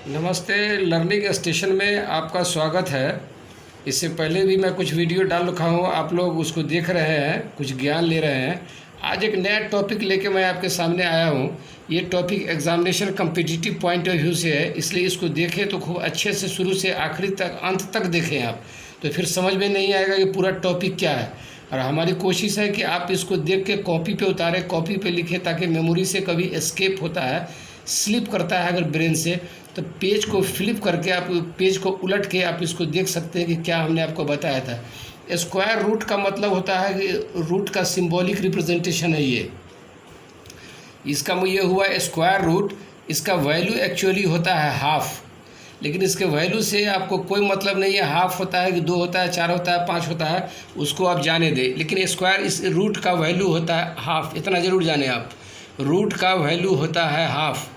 नमस्ते। Learning station में आपका स्वागत है। इससे पहले भी मैं कुछ वीडियो डाल रखा हूँ, आप लोग उसको देख रहे हैं, कुछ ज्ञान ले रहे हैं। आज एक नया टॉपिक लेके मैं आपके सामने आया हूँ। ये topic examination competitive point of view से है, इसलिए इसको देखें तो खूब अच्छे से शुरू से आखिरी तक अंत तक देखें आप, तो फिर समझ में नहीं आएगा कि पूरा टॉपिक क्या है। और हमारी कोशिश है कि आप इसको देख के कॉपी पे उतारें, कॉपी पे लिखें, ताकि मेमोरी से कभी एस्केप होता है, स्लिप करता है अगर ब्रेन से, तो पेज को फ्लिप करके आप पेज को उलट के आप इसको देख सकते हैं कि क्या हमने आपको बताया था। स्क्वायर रूट का मतलब होता है कि रूट का सिंबॉलिक रिप्रेजेंटेशन है ये। इसका ये हुआ स्क्वायर रूट, इसका वैल्यू एक्चुअली होता है हाफ, लेकिन इसके वैल्यू से आपको कोई मतलब नहीं है। हाफ होता है कि 2 होता है, 4 होता है, 5 होता है, उसको आप जाने दें, लेकिन स्क्वायर इस रूट का वैल्यू होता है हाफ। इतना ज़रूर जाने आप, रूट का वैल्यू होता है हाफ।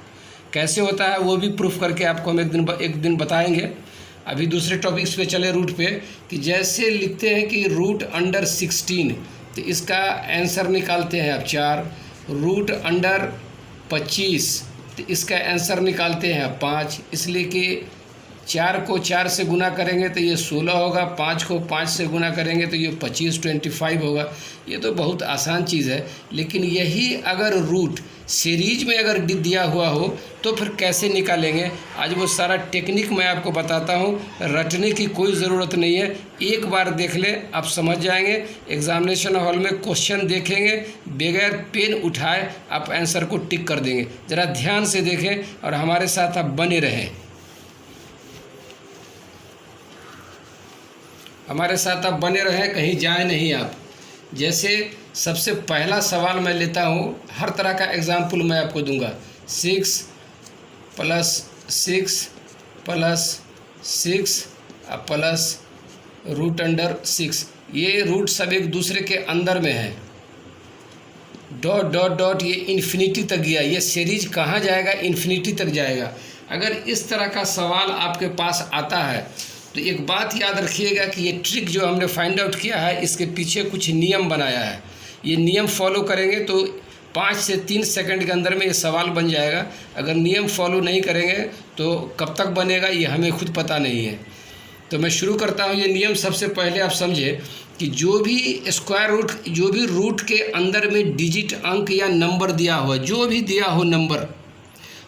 कैसे होता है वो भी प्रूफ करके आपको हम एक दिन बताएंगे। अभी दूसरे टॉपिक्स पे चले रूट पे, कि जैसे लिखते हैं कि रूट अंडर 16, तो इसका आंसर निकालते हैं आप 4। रूट अंडर 25, तो इसका आंसर निकालते हैं आप 5। इसलिए कि 4 को 4 से गुना करेंगे तो ये 16 होगा, 5 को 5 से गुना करेंगे तो ये 25 होगा। ये तो बहुत आसान चीज़ है, लेकिन यही अगर रूट सीरीज में अगर दिया हुआ हो तो फिर कैसे निकालेंगे, आज वो सारा टेक्निक मैं आपको बताता हूँ। रटने की कोई ज़रूरत नहीं है, एक बार देख लें आप समझ जाएंगे। एग्जामिनेशन हॉल में क्वेश्चन देखेंगे, बगैर पेन उठाए आप आंसर को टिक कर देंगे। ज़रा ध्यान से देखें और हमारे साथ आप बने रहें, हमारे साथ आप बने रहें, कहीं जाए नहीं आप। जैसे सबसे पहला सवाल मैं लेता हूँ, हर तरह का एग्जाम्पल मैं आपको दूंगा। 6 + 6 + 6 प्लस रूट अंडर 6, ये रूट सब एक दूसरे के अंदर में है। डॉट डॉट डॉट, ये इन्फिनिटी तक गया, ये सीरीज कहाँ जाएगा? इन्फिनिटी तक जाएगा। अगर इस तरह का सवाल आपके पास आता है तो एक बात याद रखिएगा कि ये ट्रिक जो हमने फाइंड आउट किया है, इसके पीछे कुछ नियम बनाया है। ये नियम फॉलो करेंगे तो 5 से 3 सेकंड के अंदर में ये सवाल बन जाएगा। अगर नियम फॉलो नहीं करेंगे तो कब तक बनेगा ये हमें खुद पता नहीं है। तो मैं शुरू करता हूँ। ये नियम सबसे पहले आप समझे कि जो भी स्क्वायर रूट, जो भी रूट के अंदर में डिजिट, अंक या नंबर दिया हो, जो भी दिया हो नंबर,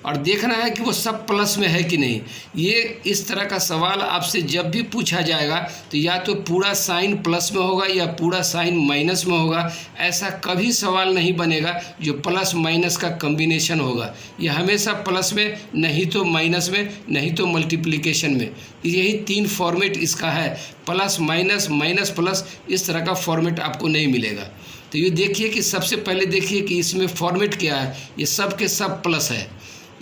और देखना है कि वो सब प्लस में है कि नहीं। ये इस तरह का सवाल आपसे जब भी पूछा जाएगा तो या तो पूरा साइन प्लस में होगा या पूरा साइन माइनस में होगा। ऐसा कभी सवाल नहीं बनेगा जो प्लस माइनस का कॉम्बिनेशन होगा। ये हमेशा प्लस में, नहीं तो माइनस में, नहीं तो मल्टीप्लिकेशन में। यही 3 फॉर्मेट इसका है, प्लस माइनस, माइनस प्लस। इस तरह का फॉर्मेट आपको नहीं मिलेगा। तो ये देखिए कि सबसे पहले देखिए कि इसमें फॉर्मेट क्या है। ये सब के सब प्लस है।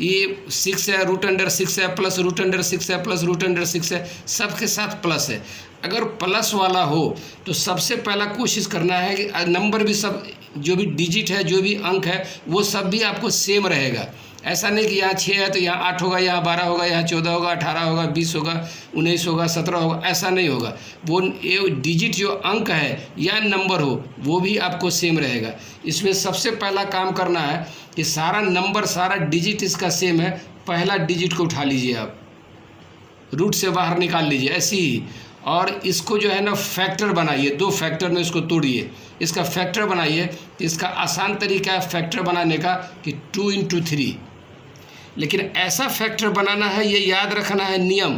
ये 6 है, रूट अंडर 6 है, प्लस रूट अंडर 6 है, प्लस रूट अंडर 6 है, सबके साथ प्लस है। अगर प्लस वाला हो तो सबसे पहला कोशिश करना है कि नंबर भी सब, जो भी डिजिट है, जो भी अंक है, वो सब भी आपको सेम रहेगा। ऐसा नहीं कि यहाँ 6 है तो यहाँ 8 होगा, यहाँ 12 होगा, यहाँ 14 होगा, 18 होगा, 20 होगा, 19 होगा, 17 होगा, ऐसा नहीं होगा। वो ये डिजिट जो अंक है या नंबर हो वो भी आपको सेम रहेगा। इसमें सबसे पहला काम करना है कि सारा नंबर, सारा डिजिट इसका सेम है। पहला डिजिट को उठा लीजिए आप, रूट से बाहर निकाल लीजिए ऐसे ही, और इसको जो है ना फैक्टर बनाइए। 2 फैक्टर में इसको तोड़िए, इसका फैक्टर बनाइए। इसका आसान तरीका है फैक्टर बनाने का कि 2 × 3, लेकिन ऐसा फैक्टर बनाना है, ये याद रखना है नियम,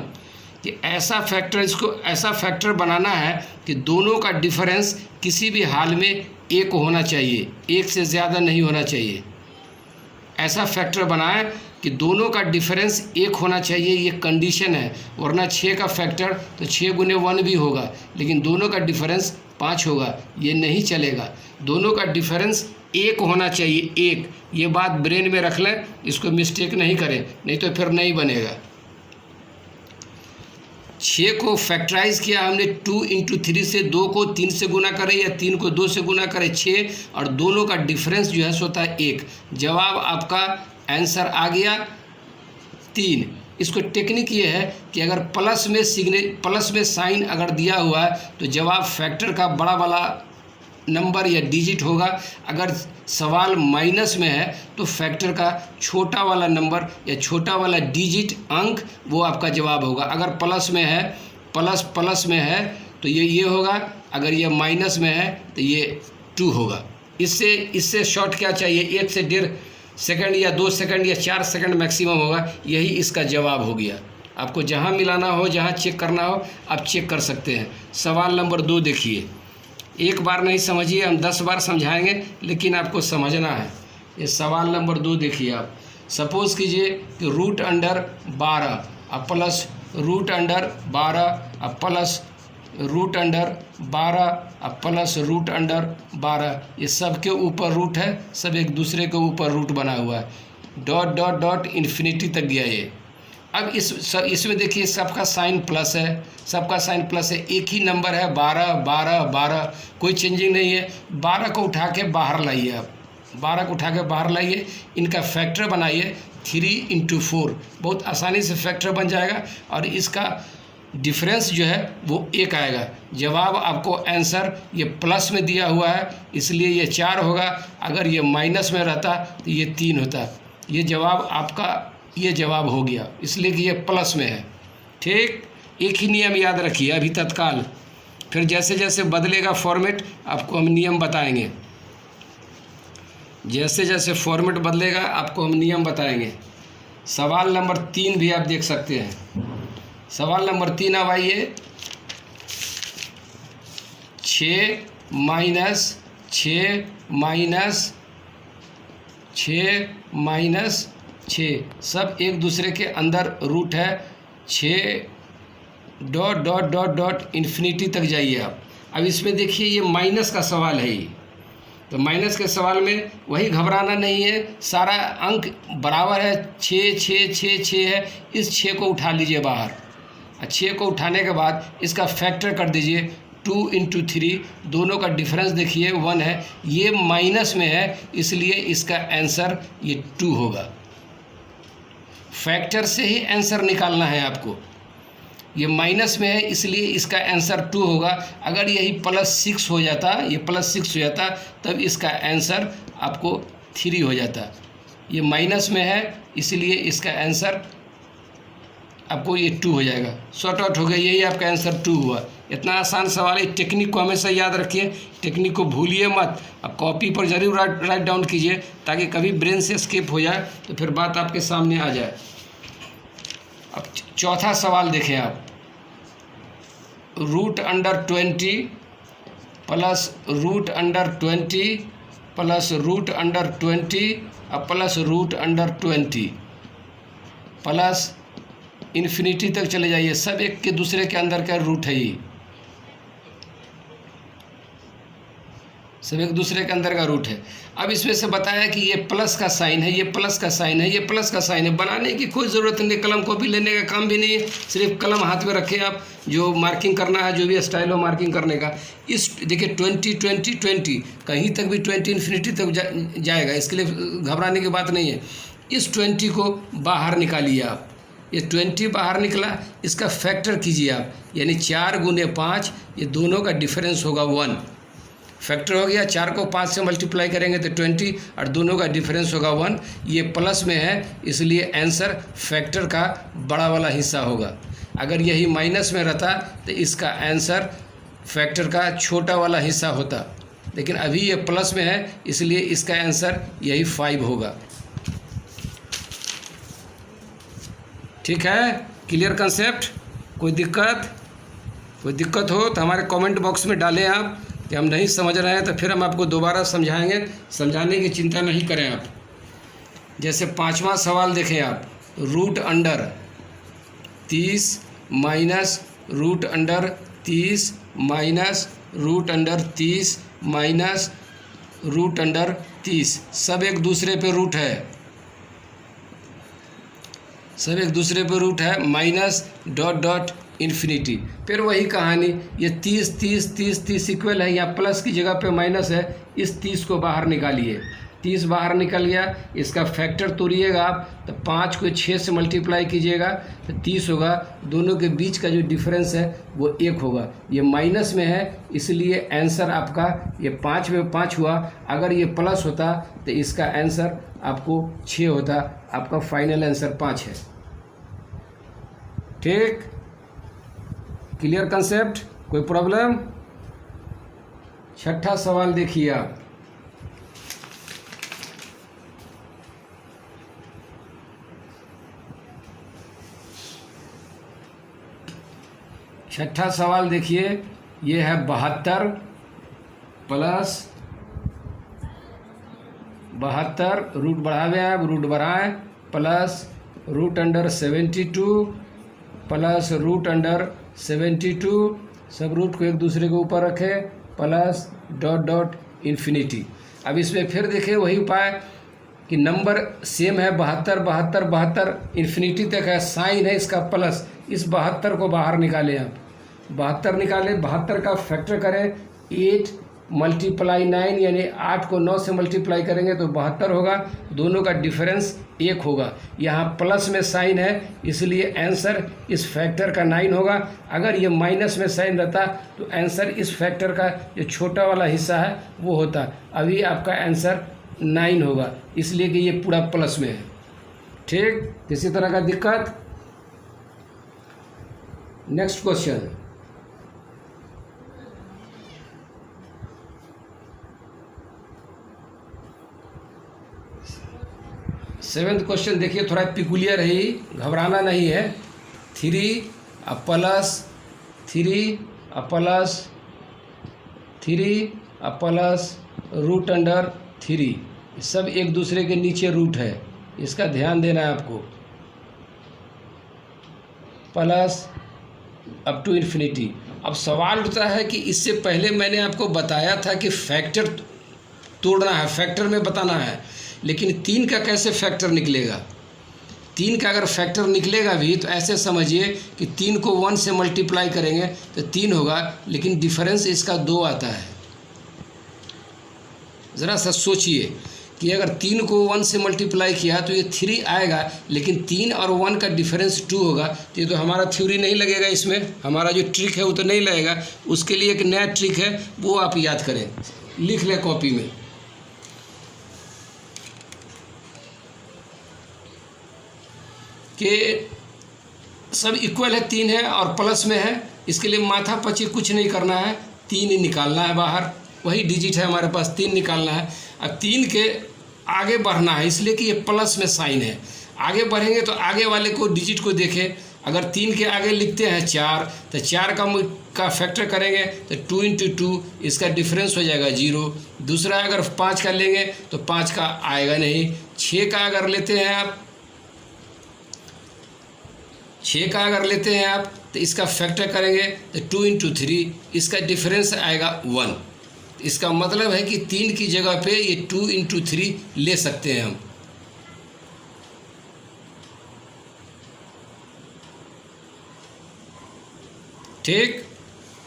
कि ऐसा फैक्टर, इसको ऐसा फैक्टर बनाना है कि दोनों का डिफरेंस किसी भी हाल में 1 होना चाहिए, 1 से ज़्यादा नहीं होना चाहिए। ऐसा फैक्टर बनाएं कि दोनों का डिफरेंस 1 होना चाहिए, ये कंडीशन है। वरना 6 का फैक्टर तो 6 × 1 भी होगा, लेकिन दोनों का डिफरेंस 5 होगा, ये नहीं चलेगा। दोनों का डिफरेंस 1 होना चाहिए, 1। ये बात ब्रेन में रख लें, इसको मिस्टेक नहीं करें, नहीं तो फिर नहीं बनेगा। 6 को फैक्टराइज किया हमने 2 × 3 से, 2 को 3 से गुना करें या 3 को 2 से गुना करें, 6, और दोनों का डिफरेंस जो है होता है 1। जवाब आपका आंसर आ गया 3। इसको टेक्निक ये है कि अगर प्लस में साइन अगर दिया हुआ है तो जवाब फैक्टर का बड़ा वाला नंबर या डिजिट होगा। अगर सवाल माइनस में है तो फैक्टर का छोटा वाला नंबर या छोटा वाला डिजिट अंक वो आपका जवाब होगा। अगर प्लस में है, प्लस में है तो ये होगा, अगर ये माइनस में है तो ये 2 होगा। इससे शॉर्ट क्या चाहिए, 1 से 1.5 सेकंड या 2 सेकंड या 4 सेकंड मैक्सिमम होगा, यही इसका जवाब हो गया। आपको जहाँ मिलाना हो, जहाँ चेक करना हो, आप चेक कर सकते हैं। सवाल नंबर 2 देखिए, एक बार नहीं समझिए, हम 10 बार समझाएंगे, लेकिन आपको समझना है। ये सवाल नंबर 2 देखिए आप। सपोज़ कीजिए कि रूट अंडर 12 अब प्लस रूट अंडर 12 अब प्लस रूट अंडर 12 अब प्लस रूट अंडर 12, ये सब के ऊपर रूट है, सब एक दूसरे के ऊपर रूट बना हुआ है, डॉट डॉट डॉट इन्फिनिटी तक गया ये। अब इसमें देखिए सबका साइन प्लस है, सबका साइन प्लस है, एक ही नंबर है 12 12 12, कोई चेंजिंग नहीं है। 12 को उठा के बाहर लाइए, आप 12 को उठा के बाहर लाइए, इनका फैक्टर बनाइए 3 × 4, बहुत आसानी से फैक्टर बन जाएगा और इसका डिफरेंस जो है वो 1 आएगा। जवाब आपको आंसर ये प्लस में दिया हुआ है, इसलिए ये 4 होगा। अगर ये माइनस में रहता तो ये 3 होता। ये जवाब आपका ये जवाब हो गया, इसलिए कि ये प्लस में है। ठीक, एक ही नियम याद रखिए अभी तत्काल, फिर जैसे जैसे बदलेगा फॉर्मेट आपको हम नियम बताएंगे। जैसे जैसे फॉर्मेट बदलेगा आपको हम नियम बताएंगे। सवाल नंबर 3 भी आप देख सकते हैं। सवाल नंबर 3 अब आइए, 6 माइनस 6 सब एक दूसरे के अंदर रूट है। 6 dot dot dot dot infinity तक जाइए आप। अब इसमें देखिए ये माइनस का सवाल है ये, तो माइनस के सवाल में वही घबराना नहीं है, सारा अंक बराबर है, 6 6 6 6 है। इस 6 को उठा लीजिए बाहर, 6 को उठाने के बाद इसका फैक्टर कर दीजिए 2 × 3, दोनों का डिफरेंस देखिए 1 है, ये माइनस में है इसलिए इसका आंसर ये 2 होगा। फैक्टर से ही आंसर निकालना है आपको, ये माइनस में है इसलिए इसका आंसर 2 होगा। अगर यही +6 हो जाता, ये +6 हो जाता, तब इसका आंसर आपको 3 हो जाता। ये माइनस में है इसलिए इसका आंसर आपको ये 2 हो जाएगा, शॉर्ट आउट हो गया, यही आपका आंसर 2 हुआ। इतना आसान सवाल है, टेक्निक को हमेशा याद रखिए, टेक्निक को भूलिए मत। अब कॉपी पर ज़रूर राइट डाउन कीजिए ताकि कभी ब्रेन से स्किप हो जाए तो फिर बात आपके सामने आ जाए। अब चौथा सवाल देखें आप, root under 20 plus root under 20 plus root under 20 अब plus root under 20 plus infinity तक चले जाइए, सब एक के दूसरे के अंदर का रूट है, ये सब एक दूसरे के अंदर का रूट है। अब इसमें से बताया कि ये प्लस का साइन है, ये प्लस का साइन है, ये प्लस का साइन है। बनाने की कोई ज़रूरत नहीं, कलम कॉपी लेने का काम भी नहीं है, सिर्फ कलम हाथ में रखें आप, जो मार्किंग करना है, जो भी स्टाइल हो मार्किंग करने का। इस देखिए 20 20 20, कहीं तक भी 20 इन्फिनिटी तक जाएगा, इसके लिए घबराने की बात नहीं है। इस 20 को बाहर निकालिए आप, ये 20 बाहर निकला, इसका फैक्टर कीजिए आप, यानी 4 × 5, ये दोनों का डिफरेंस होगा 1। फैक्टर हो गया, 4 को 5 से मल्टीप्लाई करेंगे तो 20 और दोनों का डिफरेंस होगा 1। ये प्लस में है इसलिए आंसर फैक्टर का बड़ा वाला हिस्सा होगा। अगर यही माइनस में रहता तो इसका आंसर फैक्टर का छोटा वाला हिस्सा होता, लेकिन अभी ये प्लस में है इसलिए इसका आंसर यही 5 होगा। ठीक है, क्लियर कंसेप्ट? कोई दिक्कत हो तो हमारे कमेंट बॉक्स में डालें आप कि हम नहीं समझ रहे हैं, तो फिर हम आपको दोबारा समझाएंगे, समझाने की चिंता नहीं करें आप। जैसे 5वां सवाल देखें आप, root under 30 minus root under 30 minus root under 30 minus root under 30, सब एक दूसरे पे रूट है, सब एक दूसरे पे रूट है, माइनस डॉट डॉट इन्फिनिटी। फिर वही कहानी, ये 30 30 30 30 इक्वल है, यहाँ प्लस की जगह पे माइनस है, इस 30 को बाहर निकालिए, 30 बाहर निकल गया, इसका फैक्टर तोड़िएगा आप तो 5 को 6 से मल्टीप्लाई कीजिएगा तो 30 होगा। दोनों के बीच का जो डिफरेंस है वो 1 होगा। ये माइनस में है इसलिए आंसर आपका ये 5 में 5 हुआ। अगर ये प्लस होता तो इसका आंसर आपको 6 होता। आपका फाइनल आंसर 5 है। ठीक, क्लियर कंसेप्ट, कोई प्रॉब्लम? छठा सवाल देखिए आप। छठा सवाल देखिए, ये है 72 प्लस 72 रूट बढ़ावे आप, रूट बढ़ाएं, plus root under 72 plus root under 72, सब रूट को एक दूसरे के ऊपर रखें, प्लस डॉट डॉट इन्फिनिटी। अब इसमें फिर देखें वही उपाय कि नंबर सेम है 72 72 72 इन्फिनिटी तक है, साइन है इसका प्लस। इस 72 को बाहर निकालें आप, 72 निकालें, 72 का फैक्टर करें 8 मल्टीप्लाई 9 यानी 8 को 9 से मल्टीप्लाई करेंगे तो 72 होगा। दोनों का डिफरेंस 1 होगा। यहाँ प्लस में साइन है इसलिए आंसर इस फैक्टर का 9 होगा। अगर ये माइनस में साइन रहता तो आंसर इस फैक्टर का जो छोटा वाला हिस्सा है वो होता। अभी आपका आंसर 9 होगा इसलिए कि ये पूरा प्लस में है। ठीक, किसी तरह का दिक्कत? नेक्स्ट क्वेश्चन, सेवेंथ क्वेश्चन देखिए, थोड़ा पिकुलियर है, घबराना नहीं है। 3 plus 3 plus 3 plus root under 3, सब एक दूसरे के नीचे रूट है, इसका ध्यान देना है आपको। Plus up to infinity. अब सवाल उठता है कि इससे पहले मैंने आपको बताया था कि फैक्टर तोड़ना है, फैक्टर में बताना है, लेकिन 3 का कैसे फैक्टर निकलेगा? 3 का अगर फैक्टर निकलेगा भी तो ऐसे समझिए कि 3 को 1 से मल्टीप्लाई करेंगे तो 3 होगा, लेकिन डिफरेंस इसका 2 आता है। ज़रा सा सोचिए कि अगर 3 को 1 से मल्टीप्लाई किया तो ये 3 आएगा, लेकिन 3 और 1 का डिफरेंस 2 होगा। तो ये तो हमारा थ्योरी नहीं लगेगा, इसमें हमारा जो ट्रिक है वो तो नहीं लगेगा। उसके लिए एक नया ट्रिक है, वो आप याद करें, लिख लें कॉपी में। कि सब इक्वल है, 3 है और प्लस में है, इसके लिए माथा पची कुछ नहीं करना है, 3 ही निकालना है बाहर। वही डिजिट है हमारे पास, 3 निकालना है। अब 3 के आगे बढ़ना है इसलिए कि ये प्लस में साइन है। आगे बढ़ेंगे तो आगे वाले को डिजिट को देखें। अगर 3 के आगे लिखते हैं 4 तो 4 का फैक्टर करेंगे तो 2 इंटू 2, इसका डिफरेंस हो जाएगा 0। दूसरा अगर 5 का लेंगे तो 5 का आएगा नहीं। 6 का अगर लेते हैं आप, 6 का अगर लेते हैं आप तो इसका फैक्टर करेंगे तो 2 इंटू 3, इसका डिफरेंस आएगा 1। इसका मतलब है कि 3 की जगह पे ये 2 इंटू 3 ले सकते हैं हम। ठीक,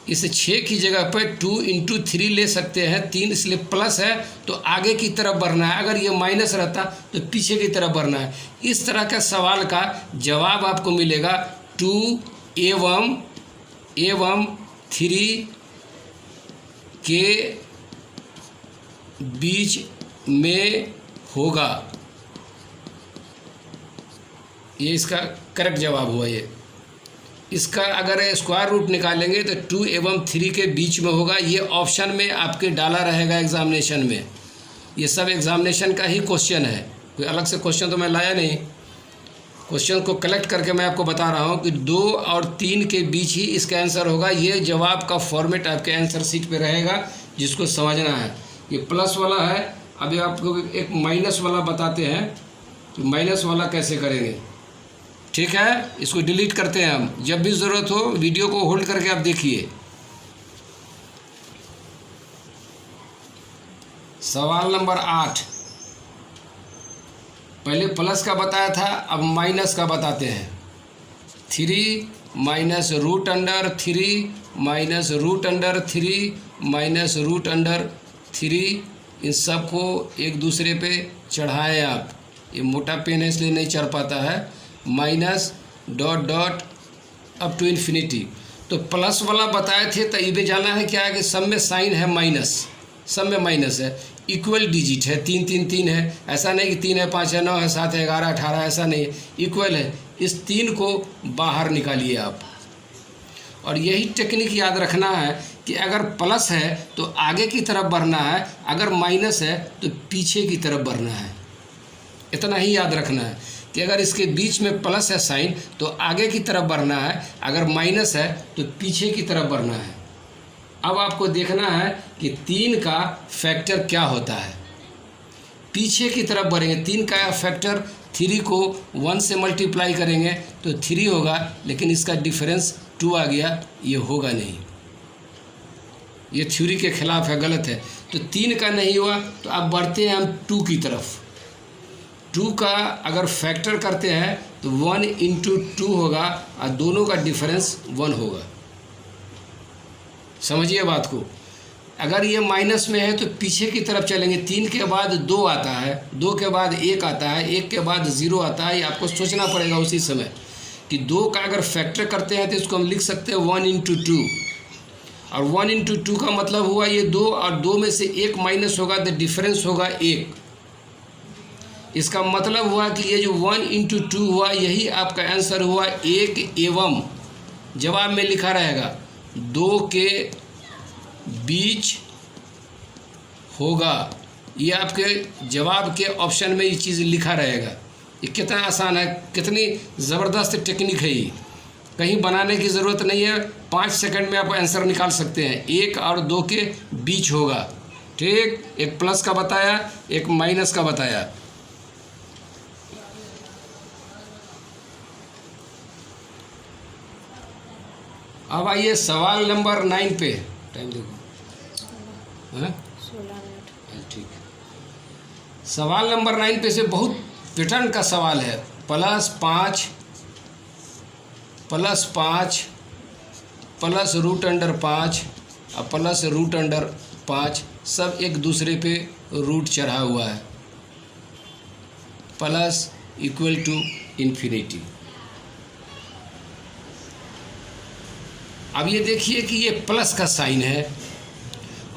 इस 6 की जगह पर 2 इंटू 3 ले सकते हैं। 3 इसलिए प्लस है तो आगे की तरफ बढ़ना है, अगर ये माइनस रहता तो पीछे की तरफ बढ़ना है। इस तरह का सवाल का जवाब आपको मिलेगा 2 एवं 3 के बीच में होगा। ये इसका करेक्ट जवाब हुआ। ये इसका अगर स्क्वायर रूट निकालेंगे तो 2 एवं 3 के बीच में होगा। ये ऑप्शन में आपके डाला रहेगा एग्जामिनेशन में। ये सब एग्जामिनेशन का ही क्वेश्चन है, कोई अलग से क्वेश्चन तो मैं लाया नहीं। क्वेश्चन को कलेक्ट करके मैं आपको बता रहा हूँ कि 2 और 3 के बीच ही इसका आंसर होगा। ये जवाब का फॉर्मेट आपके आंसर शीट पे रहेगा, जिसको समझना है। ये प्लस वाला है। अभी आपको एक माइनस वाला बताते हैं कि माइनस वाला कैसे करेंगे। ठीक है, इसको डिलीट करते हैं हम। जब भी ज़रूरत हो वीडियो को होल्ड करके आप देखिए। सवाल नंबर 8, पहले प्लस का बताया था, अब माइनस का बताते हैं। 3 minus root under 3 minus root under 3 minus root under 3 इन सब को एक दूसरे पे चढ़ाएं आप। ये मोटा पेन है इसलिए नहीं चढ़ पाता है। Minus dot dot up to infinity. तो प्लस वाला बताए थे तो ये जाना है क्या है कि सब में साइन है माइनस, सब में माइनस है। इक्वल डिजिट है, 3 3 3 है, ऐसा नहीं कि 3 है 5 है 9 है 7 है 11 18, ऐसा नहीं है, इक्वल है। इस 3 को बाहर निकालिए आप। और यही टेक्निक याद रखना है कि अगर प्लस है तो आगे की तरफ बढ़ना है, अगर माइनस है तो पीछे की तरफ बढ़ना है। इतना ही याद रखना है कि अगर इसके बीच में प्लस है साइन तो आगे की तरफ बढ़ना है, अगर माइनस है तो पीछे की तरफ बढ़ना है। अब आपको देखना है कि 3 का फैक्टर क्या होता है। पीछे की तरफ बढ़ेंगे, 3 का फैक्टर 3 को 1 से मल्टीप्लाई करेंगे तो 3 होगा, लेकिन इसका डिफरेंस 2 आ गया, ये होगा नहीं, ये थ्योरी के खिलाफ है, गलत है। तो 3 का नहीं हुआ तो अब बढ़ते हैं हम 2 की तरफ। 2 का अगर फैक्टर करते हैं तो 1 इंटू 2 होगा और दोनों का डिफरेंस 1 होगा। समझिए बात को। अगर ये माइनस में है तो पीछे की तरफ चलेंगे, 3 के बाद 2 आता है, 2 के बाद 1 आता है, 1 के बाद 0 आता है। ये आपको सोचना पड़ेगा उसी समय कि 2 का अगर फैक्टर करते हैं तो इसको हम लिख सकते हैं 1 इंटू 2, और 1 इंटू 2 का मतलब हुआ ये 2, और 2 में से 1 माइनस होगा तो डिफरेंस होगा 1। इसका मतलब हुआ कि ये जो 1 इंटू 2 हुआ यही आपका आंसर हुआ 1 एवं, जवाब में लिखा रहेगा 2 के बीच होगा। ये आपके जवाब के ऑप्शन में ये चीज़ लिखा रहेगा। ये कितना आसान है, कितनी ज़बरदस्त टेक्निक है ये, कहीं बनाने की ज़रूरत नहीं है। 5 सेकंड में आप आंसर निकाल सकते हैं। 1 और 2 के बीच होगा, ठीक। एक प्लस का बताया, एक माइनस का बताया। अब आइए सवाल नंबर 9 पे। टाइम देखो, 16 मिनट, ठीक। सवाल नंबर 9 पे से बहुत पैटर्न का सवाल है। +5 प्लस रूट अंडर 5 और प्लस रूट अंडर 5 सब एक दूसरे पे रूट चढ़ा हुआ है, प्लस इक्वल टू इन्फिनिटी। अब ये देखिए कि ये प्लस का साइन है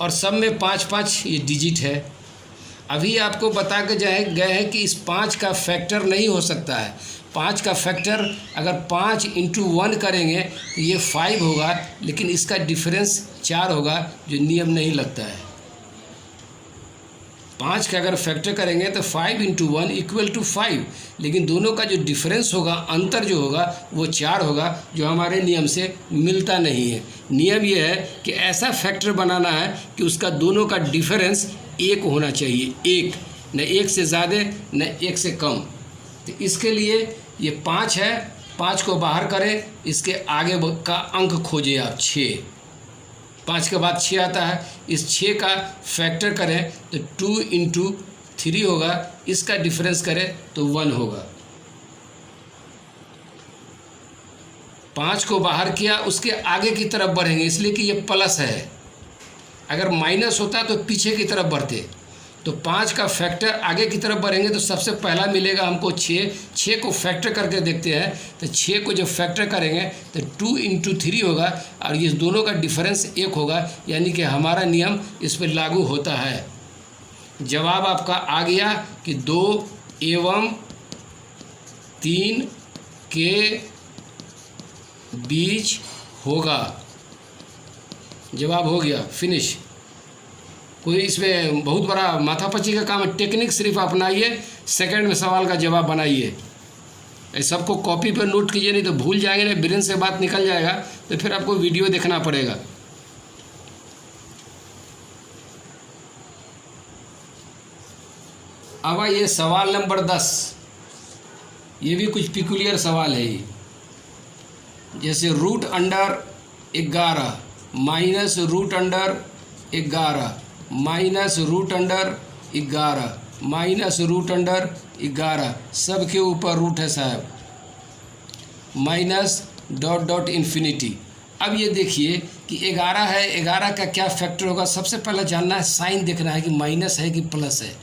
और सब में 5 5 ये डिजिट है। अभी आपको बता के गए हैं कि इस 5 का फैक्टर नहीं हो सकता है। 5 का फैक्टर अगर 5 इंटू 1 करेंगे तो ये 5 होगा, लेकिन इसका डिफरेंस 4 होगा, जो नियम नहीं लगता है। 5 का अगर फैक्टर करेंगे तो 5 इंटू 1 इक्वल टू 5, लेकिन दोनों का जो डिफरेंस होगा, अंतर जो होगा वो 4 होगा, जो हमारे नियम से मिलता नहीं है। नियम ये है कि ऐसा फैक्टर बनाना है कि उसका दोनों का डिफरेंस 1 होना चाहिए, 1, न 1 से ज़्यादा न 1 से कम। तो इसके लिए ये 5 है, 5 को बाहर करें, इसके आगे का अंक खोजिए आप 6। 5 के बाद 6 आता है, इस 6 का फैक्टर करें तो 2 इंटू 3 होगा, इसका डिफरेंस करें तो 1 होगा। 5 को बाहर किया, उसके आगे की तरफ बढ़ेंगे इसलिए कि ये प्लस है। अगर माइनस होता तो पीछे की तरफ बढ़ते। तो 5 का फैक्टर आगे की तरफ बढ़ेंगे तो सबसे पहला मिलेगा हमको 6। 6 को फैक्टर करके देखते हैं तो 6 को जब फैक्टर करेंगे तो 2 इंटू 3 होगा, और ये दोनों का डिफरेंस 1 होगा, यानी कि हमारा नियम इस पर लागू होता है। जवाब आपका आ गया कि 2 एवं 3 के बीच होगा। जवाब हो गया, फिनिश। कोई इसमें बहुत बड़ा माथापच्ची का काम है, टेक्निक सिर्फ अपनाइए, सेकंड में सवाल का जवाब बनाइए। सबको कॉपी पर नोट कीजिए, नहीं तो भूल जाएंगे, नहीं ब्रेन से बात निकल जाएगा, तो फिर आपको वीडियो देखना पड़ेगा। अब आइए सवाल नंबर 10। ये भी कुछ पिकुलियर सवाल है ये, जैसे root under 11 minus root under 11 minus root under 11 minus root under 11, सब के ऊपर रूट है साहब, माइनस डॉट डॉट इन्फिनिटी। अब ये देखिए कि 11 है, 11 का क्या फैक्टर होगा। सबसे पहले जानना है, साइन देखना है कि माइनस है कि प्लस है।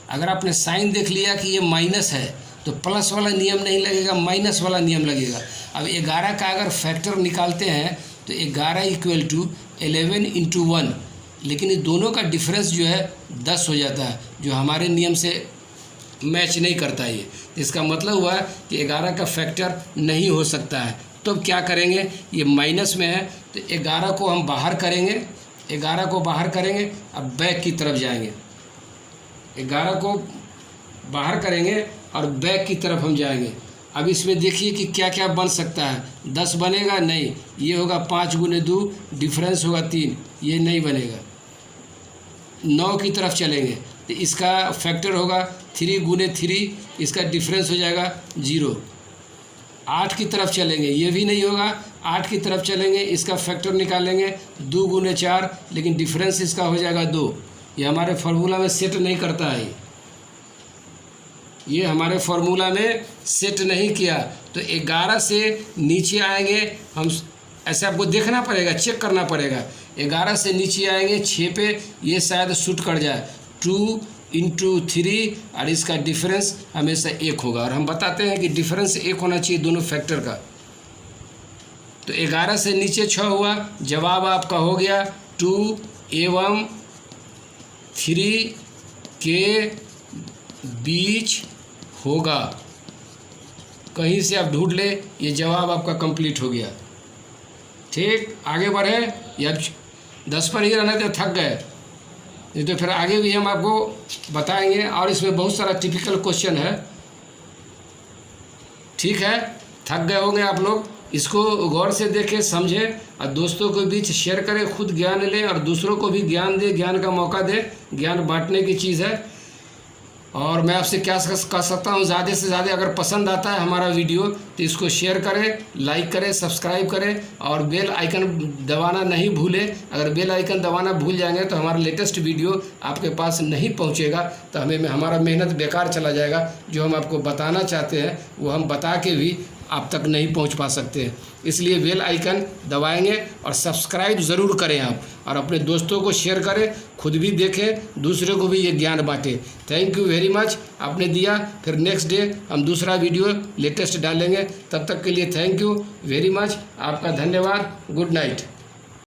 अगर आपने साइन देख लिया कि ये माइनस है तो प्लस वाला नियम नहीं लगेगा, माइनस वाला नियम लगेगा। अब 11 का अगर फैक्टर निकालते हैं तो 11 इक्वल टू 11 इंटू 1, लेकिन ये दोनों का डिफरेंस जो है 10 हो जाता है, जो हमारे नियम से मैच नहीं करता है। ये इसका मतलब हुआ कि 11 का फैक्टर नहीं हो सकता है। तो अब क्या करेंगे, ये माइनस में है तो 11 को हम बाहर करेंगे, 11 को बाहर करेंगे। अब बैक की तरफ जाएंगे, 11 को बाहर करेंगे और बैक की तरफ हम जाएंगे। अब इसमें देखिए कि क्या क्या बन सकता है। 10 बनेगा नहीं, ये होगा 5 गुने 2, डिफरेंस होगा 3, ये नहीं बनेगा। 9 की तरफ चलेंगे तो इसका फैक्टर होगा 3 गुने 3, इसका डिफरेंस हो जाएगा 0। 8 की तरफ चलेंगे, ये भी नहीं होगा। 8 की तरफ चलेंगे, इसका फैक्टर निकालेंगे 2 गुने 4, लेकिन डिफरेंस इसका हो जाएगा 2। ये हमारे फार्मूला में सेट नहीं करता है, ये हमारे फार्मूला में सेट नहीं किया। तो 11 से नीचे आएंगे हम, ऐसे आपको देखना पड़ेगा, चेक करना पड़ेगा। 11 से नीचे आएंगे 6 पे, ये शायद शूट कर जाए, 2 इंटू 3 और इसका डिफरेंस हमेशा 1 होगा। और हम बताते हैं कि डिफरेंस 1 होना चाहिए दोनों फैक्टर का। तो 11 से नीचे 6 हुआ, जवाब आपका हो गया 2 एवं 3 के बीच होगा। कहीं से आप ढूंढ ले, ये जवाब आपका कंप्लीट हो गया। ठीक, आगे बढ़े या 10 पर ही रहना तो थक गए, नहीं तो फिर आगे भी हम आपको बताएंगे। और इसमें बहुत सारा टिपिकल क्वेश्चन है। ठीक है, थक गए होंगे आप लोग, इसको गौर से देखें, समझें और दोस्तों के बीच शेयर करें, खुद ज्ञान लें और दूसरों को भी ज्ञान दें, ज्ञान का मौका दें। ज्ञान बांटने की चीज़ है। और मैं आपसे क्या कह सकता हूँ, ज़्यादा से ज़्यादा अगर पसंद आता है हमारा वीडियो तो इसको शेयर करें, लाइक करें, सब्सक्राइब करें और बेल आइकन दबाना नहीं भूलें। अगर बेल आइकन दबाना भूल जाएंगे तो हमारा लेटेस्ट वीडियो आपके पास नहीं पहुँचेगा, तो हमारा मेहनत बेकार चला जाएगा। जो हम आपको बताना चाहते हैं वो हम बता के भी आप तक नहीं पहुंच पा सकते हैं। इसलिए बेल आइकन दबाएंगे और सब्सक्राइब ज़रूर करें आप, और अपने दोस्तों को शेयर करें, खुद भी देखें, दूसरे को भी ये ज्ञान बांटें। थैंक यू वेरी मच, आपने दिया। फिर नेक्स्ट डे हम दूसरा वीडियो लेटेस्ट डालेंगे। तब तक के लिए थैंक यू वेरी मच, आपका धन्यवाद। Good night.